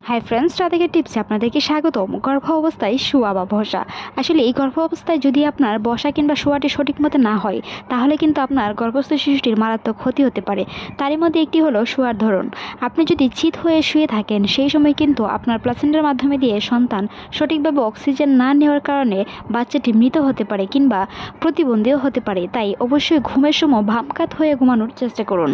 Hi friends, Radhika টিপসে আপনাদেরকে স্বাগতম। গর্ভ অবস্থায় শোয়া বা বসা। আসলে এই গর্ভ অবস্থায় যদি আপনার বসা কিংবা শোয়াটি সঠিক মতো না হয়, তাহলে কিন্তু আপনার গর্ভস্থ শিশুটির মারাত্মক ক্ষতি হতে পারে। তারই মধ্যে একটি হলো শোয়ার ধরন। আপনি যদি চিত হয়ে শুয়ে থাকেন, সেই সময় কিন্তু আপনার প্লাসেন্টার মাধ্যমে দিয়ে সন্তান সঠিকভাবে অক্সিজেন না নেওয়ার কারণে বাচ্চাটি মৃত হতে পারে কিংবা প্রতিবন্ধীও হতে পারে। তাই অবশ্যই ঘুমের সময় বামকাত হয়ে ঘুমানোর চেষ্টা করুন।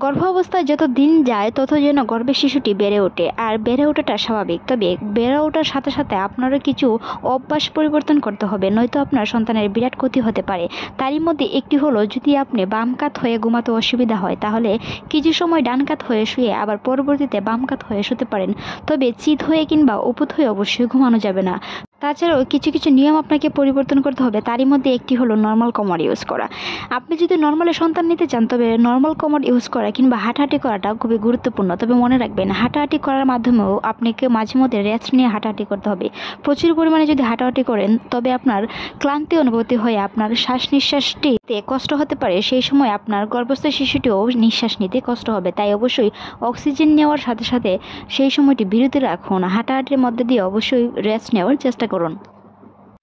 গর্ভ অবস্থায় যত দিন যায় তত যেন গর্ভের শিশুটি বেড়ে ওঠে, আর বেড়ে ওঠাটা স্বাভাবিক। তবে বেড়ে ওঠার সাথে সাথে আপনারও কিছু অভ্যাস পরিবর্তন করতে হবে, নয়তো আপনার সন্তানের বিরাট ক্ষতি হতে পারে। তারই মধ্যে একটি হলো, যদি আপনি বাম কাত হয়ে ঘুমাতে অসুবিধা হয়, তাহলে কিছু সময় ডান কাত হয়ে শুয়ে আবার পরবর্তীতে বাম কাত হয়ে শুতে পারেন। তবে চিত হয়ে কিংবা উপুত হয়ে অবশ্যই ঘুমানো যাবে না। তাছাড়াও কিছু কিছু নিয়ম আপনাকে পরিবর্তন করতে হবে। তারই মধ্যে একটি হলো নর্মাল কমোড ইউজ করা। আপনি যদি নর্মালে সন্তান নিতে চান, তবে নর্মাল কমোড ইউজ করা কিংবা হাঁটাহাঁটি করাটা খুবই গুরুত্বপূর্ণ। তবে মনে রাখবেন, হাঁটাহাঁটি করার মাধ্যমেও আপনাকে মাঝে মধ্যে রেস্ট নিয়ে হাঁটাহাঁটি করতে হবে। প্রচুর পরিমাণে যদি হাঁটাহাঁটি করেন, তবে আপনার ক্লান্তি অনুভূতি হয়ে আপনার শ্বাস নিঃশ্বাসটিতে কষ্ট হতে পারে। সেই সময় আপনার গর্ভস্থ শিশুটিও নিঃশ্বাস নিতে কষ্ট হবে। তাই অবশ্যই অক্সিজেন নেওয়ার সাথে সাথে সেই সময়টি বিরতি রাখুন। হাঁটাহাঁটির মধ্যে দিয়ে অবশ্যই রেস্ট নেওয়ার চেষ্টা করুন।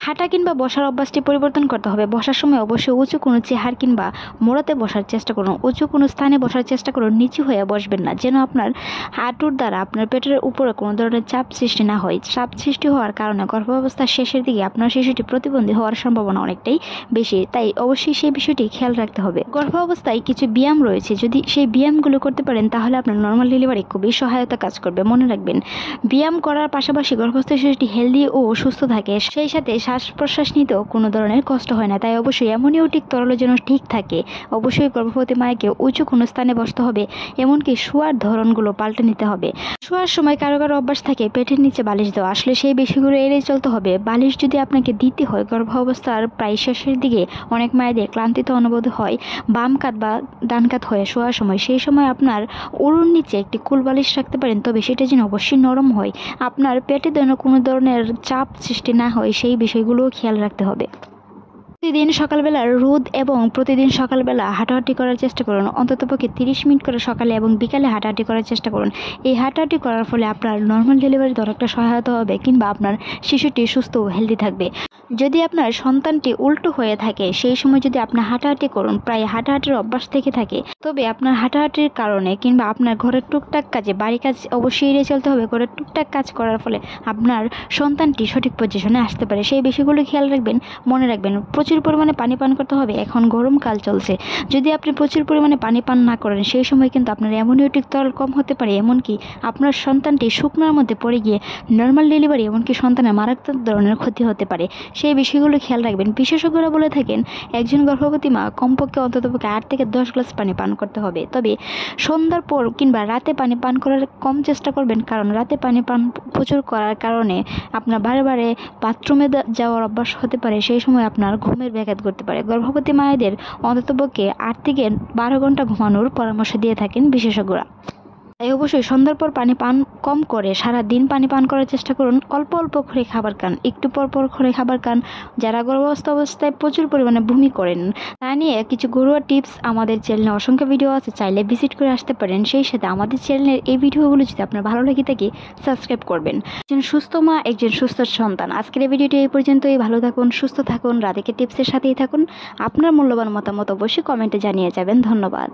হাঁটা কিংবা বসার অভ্যাসটি পরিবর্তন করতে হবে। বসার সময় অবশ্যই উঁচু কোনো চেহার কিংবা মোড়াতে বসার চেষ্টা করুন। উঁচু কোনো স্থানে বসার চেষ্টা করুন, নিচু হয়ে বসবেন না, যেন আপনার হাঁটুর দ্বারা আপনার পেটের উপরে কোনো ধরনের চাপ সৃষ্টি না হয়। চাপ সৃষ্টি হওয়ার কারণে গর্ভাবস্থার শেষের দিকে আপনার শিশুটি প্রতিবন্ধী হওয়ার সম্ভাবনা অনেকটাই বেশি। তাই অবশ্যই সেই বিষয়টি খেয়াল রাখতে হবে। গর্ভাবস্থায় কিছু ব্যায়াম রয়েছে, যদি সেই ব্যায়ামগুলো করতে পারেন, তাহলে আপনার নর্মাল ডেলিভারি খুবই সহায়তা কাজ করবে। মনে রাখবেন, ব্যায়াম করার পাশাপাশি গর্ভস্থ শিশুটি হেলদি ও সুস্থ থাকে, সেই সাথে শ্বাস প্রশ্বাস নিতেও কোনো ধরনের কষ্ট হয় না। তাই অবশ্যই অ্যামনিওটিক তরল যেন ঠিক থাকে। অবশ্যই গর্ভবতী মায়েকে উঁচু কোনো স্থানে বসতে হবে, এমনকি শোয়ার ধরনগুলো পাল্টে নিতে হবে। শোয়ার সময় কারো কারো অভ্যাস থাকে পেটের নিচে বালিশ দেওয়া। আসলে সেই বিষয়গুলো এড়িয়ে চলতে হবে। বালিশ যদি আপনাকে দিতে হয় গর্ভ অবস্থার প্রায় শেষের দিকে, অনেক মায়েদের ক্লান্তিতে অনুভূত হয় বাম কাত বা ডান কাত হয়ে শোয়ার সময়। সেই সময় আপনার উরুর নিচে একটি কুল বালিশ রাখতে পারেন, তবে সেটা যেন অবশ্যই নরম হয়। আপনার পেটে যেন কোনো ধরনের চাপ সৃষ্টি না হয়, সেই বিষয়গুলো খেয়াল রাখতে হবে। প্রতিদিন সকালবেলা রোদ এবং প্রতিদিন সকালবেলা হাঁটাহাঁটি করার চেষ্টা করুন। অন্ততপক্ষে 30 মিনিট করে সকালে এবং বিকালে হাঁটাহাঁটি করার চেষ্টা করুন। এই হাঁটাহাঁটি করার ফলে আপনার নর্মাল ডেলিভারিতে অনেকটা সহায়তা হবে, কিংবা আপনার শিশুটি সুস্থ ও হেলদি থাকবে। যদি আপনার সন্তানটি উল্টো হয়ে থাকে, সেই সময় যদি আপনি হাঁটাহাঁটি করুন, প্রায় হাঁটাহাঁটির অভ্যাস থেকে থাকে, তবে আপনার হাঁটাহাঁটির কারণে কিংবা আপনার ঘরের টুকটাক কাজে, বাড়ি কাজ অবশ্যই এড়িয়ে চলতে হবে। ঘরের টুকটাক কাজ করার ফলে আপনার সন্তানটি সঠিক পজিশনে আসতে পারে। সেই বিষয়গুলো খেয়াল রাখবেন। মনে রাখবেন, প্রচুর পরিমাণে পানি পান করতে হবে। এখন গরমকাল চলছে, যদি আপনি প্রচুর পরিমাণে পানি পান না করেন, সেই সময় কিন্তু আপনার অ্যামনিওটিক তরল কম হতে পারে, এমনকি আপনার সন্তানটি শুকনোর মধ্যে পড়ে গিয়ে নর্মাল ডেলিভারি এমনকি সন্তানের মারাত্মক ধরনের ক্ষতি হতে পারে। সেই বিষয়গুলো খেয়াল রাখবেন। বিশেষজ্ঞরা বলে থাকেন, একজন গর্ভবতী মা কমপক্ষে অন্ততপক্ষে 8 থেকে 10 গ্লাস পানি পান করতে হবে। তবে সন্ধ্যার পর কিংবা রাতে পানি পান করার কম চেষ্টা করবেন, কারণ রাতে পানি পান প্রচুর করার কারণে আপনার বারে বারে বাথরুমে যাওয়ার অভ্যাস হতে পারে। সেই সময় আপনার ঘুমের ব্যাঘাত করতে পারে। গর্ভবতী মায়েদের অন্ততপক্ষে 8 থেকে 12 ঘন্টা ঘুমানোর পরামর্শ দিয়ে থাকেন বিশেষজ্ঞরা। তাই অবশ্যই সন্ধ্যার পর পানি পান কম করে সারা দিন পানি পান করার চেষ্টা করুন। অল্প অল্প করে খাবার খান, একটু পর পর করে খাবার খান। যারা গর্ভস্থ অবস্থায় প্রচুর পরিমাণে বমি করেন, তা নিয়ে কিছু ঘরোয়া টিপস আমাদের চ্যানেলে অসংখ্য ভিডিও আছে, চাইলে ভিজিট করে আসতে পারেন। সেই সাথে আমাদের চ্যানেলের এই ভিডিওগুলো যদি আপনার ভালো লাগে থাকে, সাবস্ক্রাইব করবেন। একজন সুস্থ মা, একজন সুস্থ সন্তান। আজকের এই ভিডিওটি এই পর্যন্তই। ভালো থাকুন, সুস্থ থাকুন, রাধিকা টিপসের সাথেই থাকুন। আপনার মূল্যবান মতামত অবশ্যই কমেন্টে জানিয়ে যাবেন। ধন্যবাদ।